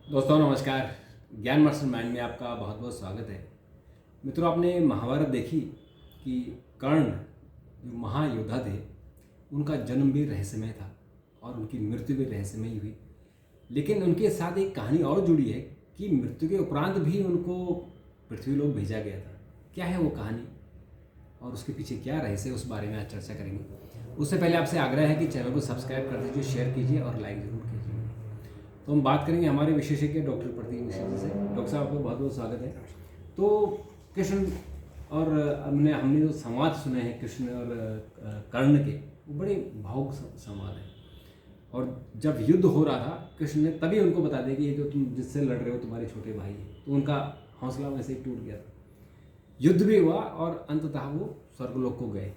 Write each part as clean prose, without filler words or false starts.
दोस्तों नमस्कार। ज्ञान मास्टर माइंड में आपका बहुत बहुत स्वागत है। मित्रों, आपने महाभारत देखी कि कर्ण जो महायोद्धा थे उनका जन्म भी रहस्यमय था और उनकी मृत्यु भी रहस्यमय हुई। लेकिन उनके साथ एक कहानी और जुड़ी है कि मृत्यु के उपरांत भी उनको पृथ्वीलोक भेजा गया था। क्या है वो कहानी और उसके पीछे क्या रहस्य है, उस बारे में आज चर्चा करेंगे। उससे पहले आपसे आग्रह है कि चैनल को सब्सक्राइब कर दीजिए, शेयर कीजिए और लाइक जरूर कीजिए। तो हम बात करेंगे हमारे विशेषज्ञ डॉक्टर प्रतीक मिश्रा जी से। डॉक्टर साहब, आपका बहुत बहुत स्वागत है। तो कृष्ण और हमने जो संवाद सुने हैं कृष्ण और कर्ण के, वो बड़े भावुक संवाद हैं। और जब युद्ध हो रहा था, कृष्ण ने तभी उनको बता दिया कि ये जो तुम जिससे लड़ रहे हो तुम्हारे छोटे भाई हैं। तो उनका हौसला वैसे ही टूट गया था। युद्ध भी हुआ और अंततः वो स्वर्गलोक को गए।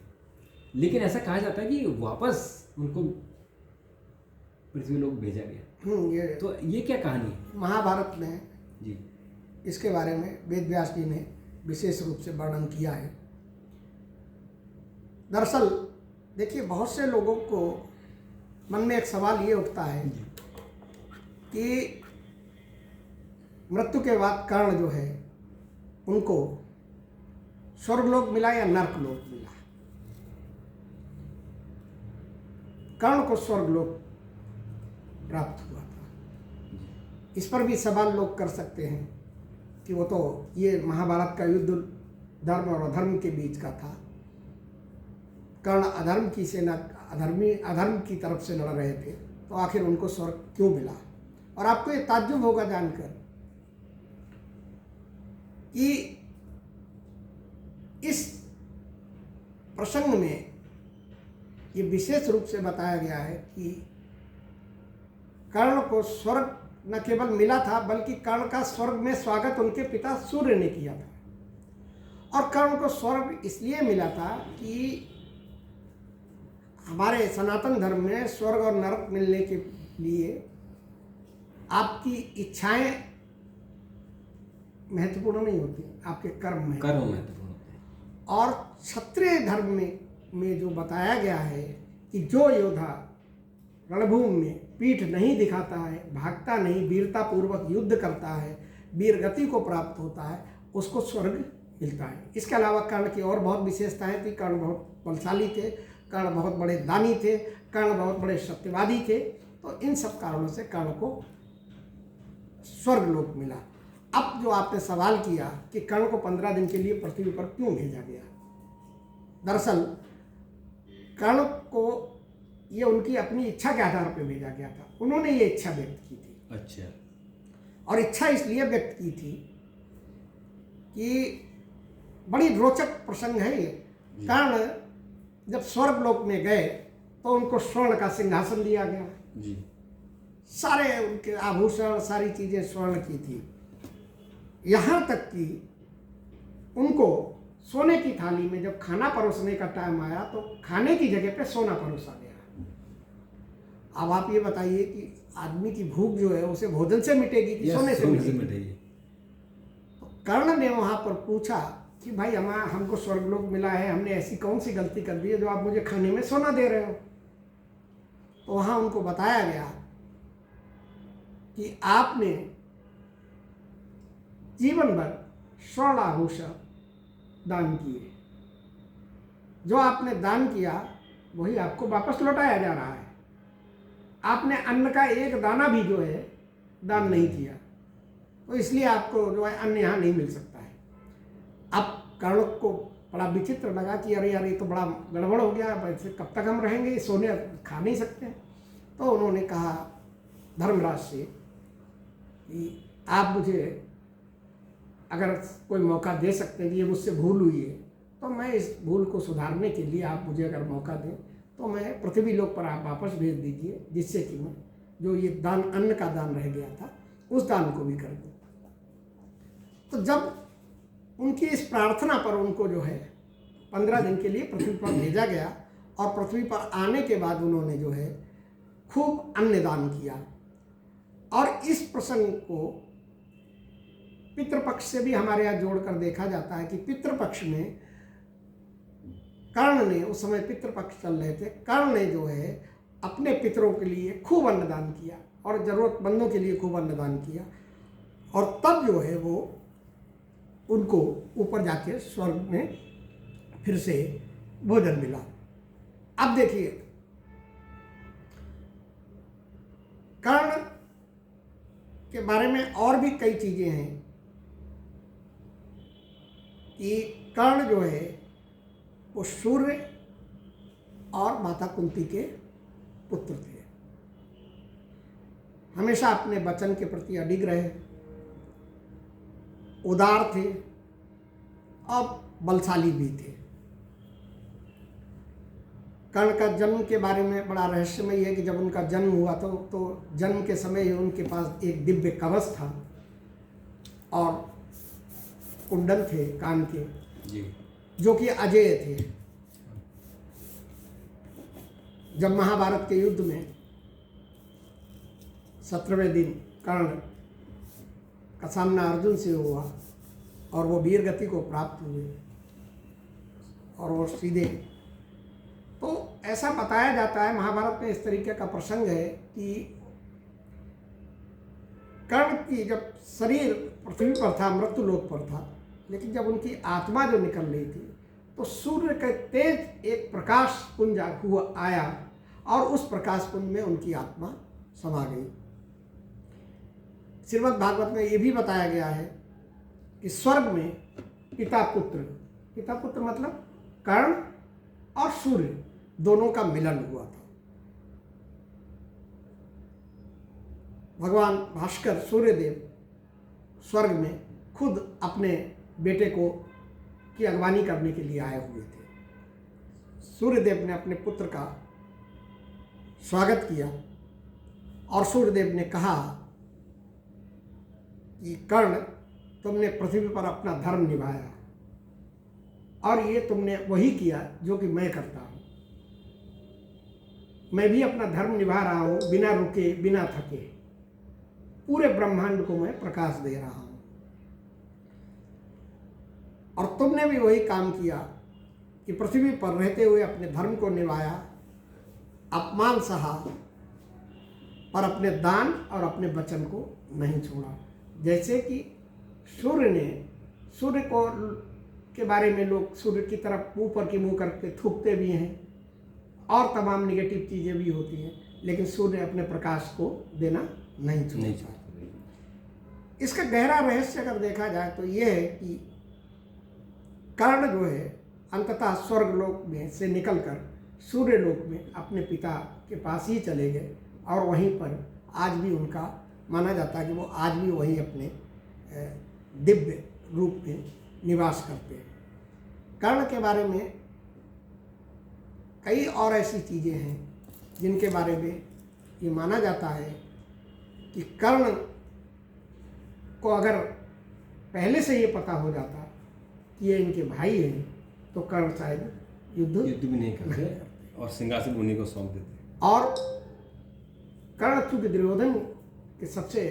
लेकिन ऐसा कहा जाता है कि वापस उनको पृथ्वीलोक भेजा गया। तो ये क्या कहानी है? महाभारत में जी इसके बारे में वेद व्यास जी ने विशेष रूप से वर्णन किया है। दरअसल देखिए, बहुत से लोगों को मन में एक सवाल ये उठता है कि मृत्यु के बाद कर्ण जो है उनको स्वर्गलोक मिला या नरकलोक मिला। कर्ण को स्वर्गलोक प्राप्त हुआ था। इस पर भी सवाल लोग कर सकते हैं कि वो तो ये महाभारत का युद्ध धर्म और अधर्म के बीच का था। कर्ण अधर्म की सेना अधर्म की तरफ से लड़ रहे थे, तो आखिर उनको स्वर्ग क्यों मिला। और आपको ये ताज्जुब होगा जानकर कि इस प्रसंग में ये विशेष रूप से बताया गया है कि कर्ण को स्वर्ग न केवल मिला था, बल्कि कर्ण का स्वर्ग में स्वागत उनके पिता सूर्य ने किया था। और कर्ण को स्वर्ग इसलिए मिला था कि हमारे सनातन धर्म में स्वर्ग और नरक मिलने के लिए आपकी इच्छाएं महत्वपूर्ण नहीं होती, आपके कर्म महत्वपूर्ण होते हैं। और क्षत्रिय धर्म में जो बताया गया है कि जो योद्धा रणभूमि में पीठ नहीं दिखाता है, भागता नहीं, वीरता पूर्वक युद्ध करता है, वीर गति को प्राप्त होता है, उसको स्वर्ग मिलता है। इसके अलावा कर्ण की और बहुत विशेषताएं थी। कर्ण बहुत बलशाली थे, कर्ण बहुत बड़े दानी थे, कर्ण बहुत बड़े सत्यवादी थे। तो इन सब कारणों से कर्ण को स्वर्गलोक मिला। अब जो आपने सवाल किया कि कर्ण को 15 दिन के लिए पृथ्वी पर क्यों भेजा गया, दरअसल कर्ण को ये उनकी अपनी इच्छा के आधार पर भेजा गया था। उन्होंने ये इच्छा व्यक्त की थी। अच्छा। और इच्छा इसलिए व्यक्त की थी कि बड़ी रोचक प्रसंग है ये। कर्ण जब स्वर्गलोक में गए तो उनको स्वर्ण का सिंहासन दिया गया जी। सारे उनके आभूषण, सारी चीजें स्वर्ण की थी। यहाँ तक कि उनको सोने की थाली में जब खाना परोसने का टाइम आया तो खाने की जगह पे सोना परोसा गया। अब आप ये बताइए कि आदमी की भूख जो है उसे भोजन से मिटेगी कि सोने से मिटेगी। तो कर्ण ने वहां पर पूछा कि भाई हमको स्वर्गलोक मिला है, हमने ऐसी कौन सी गलती कर दी है जो आप मुझे खाने में सोना दे रहे हो। तो वहां उनको बताया गया कि आपने जीवन भर स्वर्ण आभूषण दान किए, जो आपने दान किया वही आपको वापस लौटाया जा रहा है। आपने अन्न का एक दाना भी जो है दान नहीं किया, तो इसलिए आपको जो है अन्न यहाँ नहीं मिल सकता है। अब कर्ण को बड़ा विचित्र लगा कि अरे यार, ये तो बड़ा गड़बड़ हो गया, वैसे कब तक हम रहेंगे, सोने खा नहीं सकते। तो उन्होंने कहा धर्मराज से कि आप मुझे अगर कोई मौका दे सकते हैं कि ये मुझसे भूल हुई है, तो मैं इस भूल को सुधारने के लिए आप मुझे अगर मौका दें तो मैं पृथ्वी लोक पर आप वापस भेज दीजिए, जिससे कि मैं जो ये दान, अन्न का दान रह गया था, उस दान को भी कर दूँ। तो जब उनकी इस प्रार्थना पर उनको जो है 15 दिन के लिए पृथ्वी पर भेजा गया और पृथ्वी पर आने के बाद उन्होंने जो है खूब अन्न दान किया। और इस प्रसंग को पितृपक्ष से भी हमारे यहाँ जोड़कर देखा जाता है कि पितृपक्ष में कर्ण ने, उस समय पितृपक्ष चल रहे थे, कर्ण ने जो है अपने पितरों के लिए खूब अन्नदान किया और ज़रूरतमंदों के लिए खूब अन्नदान किया, और तब जो है वो उनको ऊपर जाके स्वर्ग में फिर से भोजन मिला। अब देखिए, कर्ण के बारे में और भी कई चीज़ें हैं कि कर्ण जो है वो सूर्य और माता कुंती के पुत्र थे। हमेशा अपने वचन के प्रति अडिग रहे, उदार थे और बलशाली भी थे। कर्ण का जन्म के बारे में बड़ा रहस्यमय है कि जब उनका जन्म हुआ तो जन्म के समय ही उनके पास एक दिव्य कवच था और कुंडल थे कान के जी। जो कि अजेय थे। जब महाभारत के युद्ध में 17वें दिन कर्ण का सामना अर्जुन से हुआ और वो वीर गति को प्राप्त हुए और वो सीधे, तो ऐसा बताया जाता है महाभारत में, इस तरीके का प्रसंग है कि कर्ण की जब शरीर पृथ्वी पर था, मृत्युलोक पर था, लेकिन जब उनकी आत्मा जो निकल रही थी तो सूर्य का तेज एक प्रकाश पुंज हुआ आया और उस प्रकाश पुंज में उनकी आत्मा समा गई। श्रीमद् भागवत में ये भी बताया गया है कि स्वर्ग में पिता पुत्र मतलब कर्ण और सूर्य दोनों का मिलन हुआ था। भगवान भास्कर सूर्यदेव स्वर्ग में खुद अपने बेटे को की अगवानी करने के लिए आए हुए थे। सूर्यदेव ने अपने पुत्र का स्वागत किया और सूर्यदेव ने कहा कि कर्ण, तुमने पृथ्वी पर अपना धर्म निभाया और ये तुमने वही किया जो कि मैं करता हूँ। मैं भी अपना धर्म निभा रहा हूँ, बिना रुके बिना थके पूरे ब्रह्मांड को मैं प्रकाश दे रहा हूँ, और तुमने भी वही काम किया कि पृथ्वी पर रहते हुए अपने धर्म को निभाया, अपमान सहा पर अपने दान और अपने वचन को नहीं छोड़ा। जैसे कि सूर्य को के बारे में लोग सूर्य की तरफ ऊपर की मुंह करके थूकते भी हैं और तमाम निगेटिव चीज़ें भी होती हैं, लेकिन सूर्य अपने प्रकाश को देना नहीं छोड़ता। इसका गहरा रहस्य अगर देखा जाए तो ये है कि कर्ण जो है अंततः स्वर्गलोक में से निकलकर सूर्यलोक में अपने पिता के पास ही चले गए और वहीं पर आज भी उनका माना जाता है कि वो आज भी वहीं अपने दिव्य रूप में निवास करते हैं। कर्ण के बारे में कई और ऐसी चीज़ें हैं जिनके बारे में ये माना जाता है कि कर्ण को अगर पहले से ये पता हो जाता कि ये इनके भाई हैं तो कर्ण शायद युद्ध भी नहीं करते और सिंहासन उन्हीं को सौंप देते। और कर्ण चूंकि दुर्योधन के सबसे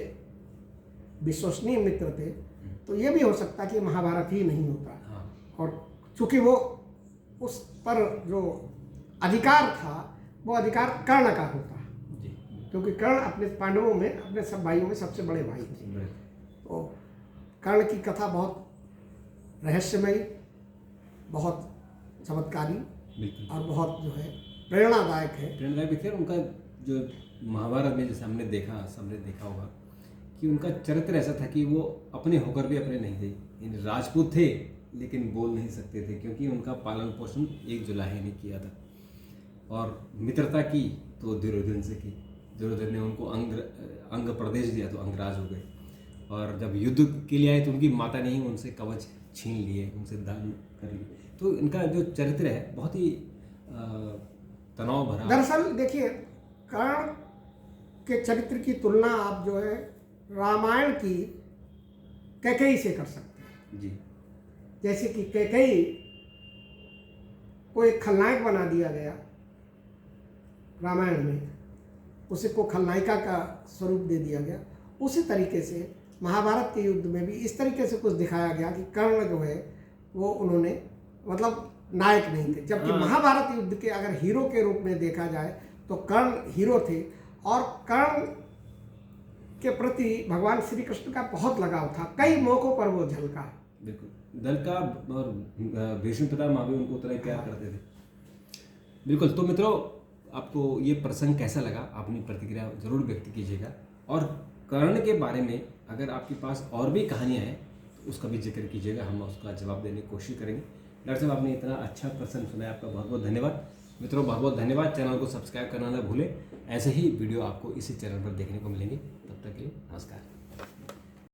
विश्वसनीय मित्र थे तो ये भी हो सकता कि महाभारत ही नहीं होता। हाँ। और चूंकि वो उस पर जो अधिकार था वो अधिकार कर्ण का होता, क्योंकि कर्ण अपने पांडवों में अपने सब भाइयों में सबसे बड़े भाई थे। तो कर्ण की कथा बहुत रहस्यमयी, बहुत चमत्कारी और बहुत जो है प्रेरणादायक है। प्रेरणादायक भी थे। उनका जो महाभारत में जैसे हमने देखा होगा कि उनका चरित्र ऐसा था कि वो अपने होकर भी अपने नहीं थे। राजपूत थे लेकिन बोल नहीं सकते थे क्योंकि उनका पालन पोषण एक जुलाहे ने किया था। और मित्रता की तो दुर्योधन से की। दुर्योधन ने उनको अंग प्रदेश दिया तो अंगराज हो गए, और जब युद्ध के लिए आए तो उनकी माता ने ही उनसे कवच छीन लिए, उनसे दान कर लिए। तो इनका जो चरित्र है बहुत ही तनाव भरा। दरअसल देखिए, कर्ण के चरित्र की तुलना आप जो है रामायण की कैकेयी से कर सकते हैं जी। जैसे कि कैकेयी को एक खलनायक बना दिया गया रामायण में, उसे को खलनायिका का स्वरूप दे दिया गया। उसी तरीके से महाभारत के युद्ध में भी इस तरीके से कुछ दिखाया गया कि कर्ण जो है वो उन्होंने मतलब नायक नहीं थे, जबकि महाभारत युद्ध के अगर हीरो के रूप में देखा जाए तो कर्ण हीरो थे। और कर्ण के प्रति भगवान श्री कृष्ण का बहुत लगाव था, कई मौकों पर वो झलका। बिल्कुल दल का और भीष्म पितामह भी उनको उतना ही प्यार करते थे। बिल्कुल। तो मित्रों, आपको ये प्रसंग कैसा लगा, अपनी प्रतिक्रिया जरूर व्यक्त कीजिएगा। और कर्ण के बारे में अगर आपके पास और भी कहानियाँ हैं तो उसका भी जिक्र कीजिएगा, हम उसका जवाब देने की कोशिश करेंगे। डॉक्टर साहब, आपने इतना अच्छा प्रसंग सुनाया, आपका बहुत बहुत धन्यवाद। मित्रों, बहुत बहुत धन्यवाद। चैनल को सब्सक्राइब करना ना भूलें। ऐसे ही वीडियो आपको इसी चैनल पर देखने को मिलेंगे। तब तक के लिए नमस्कार।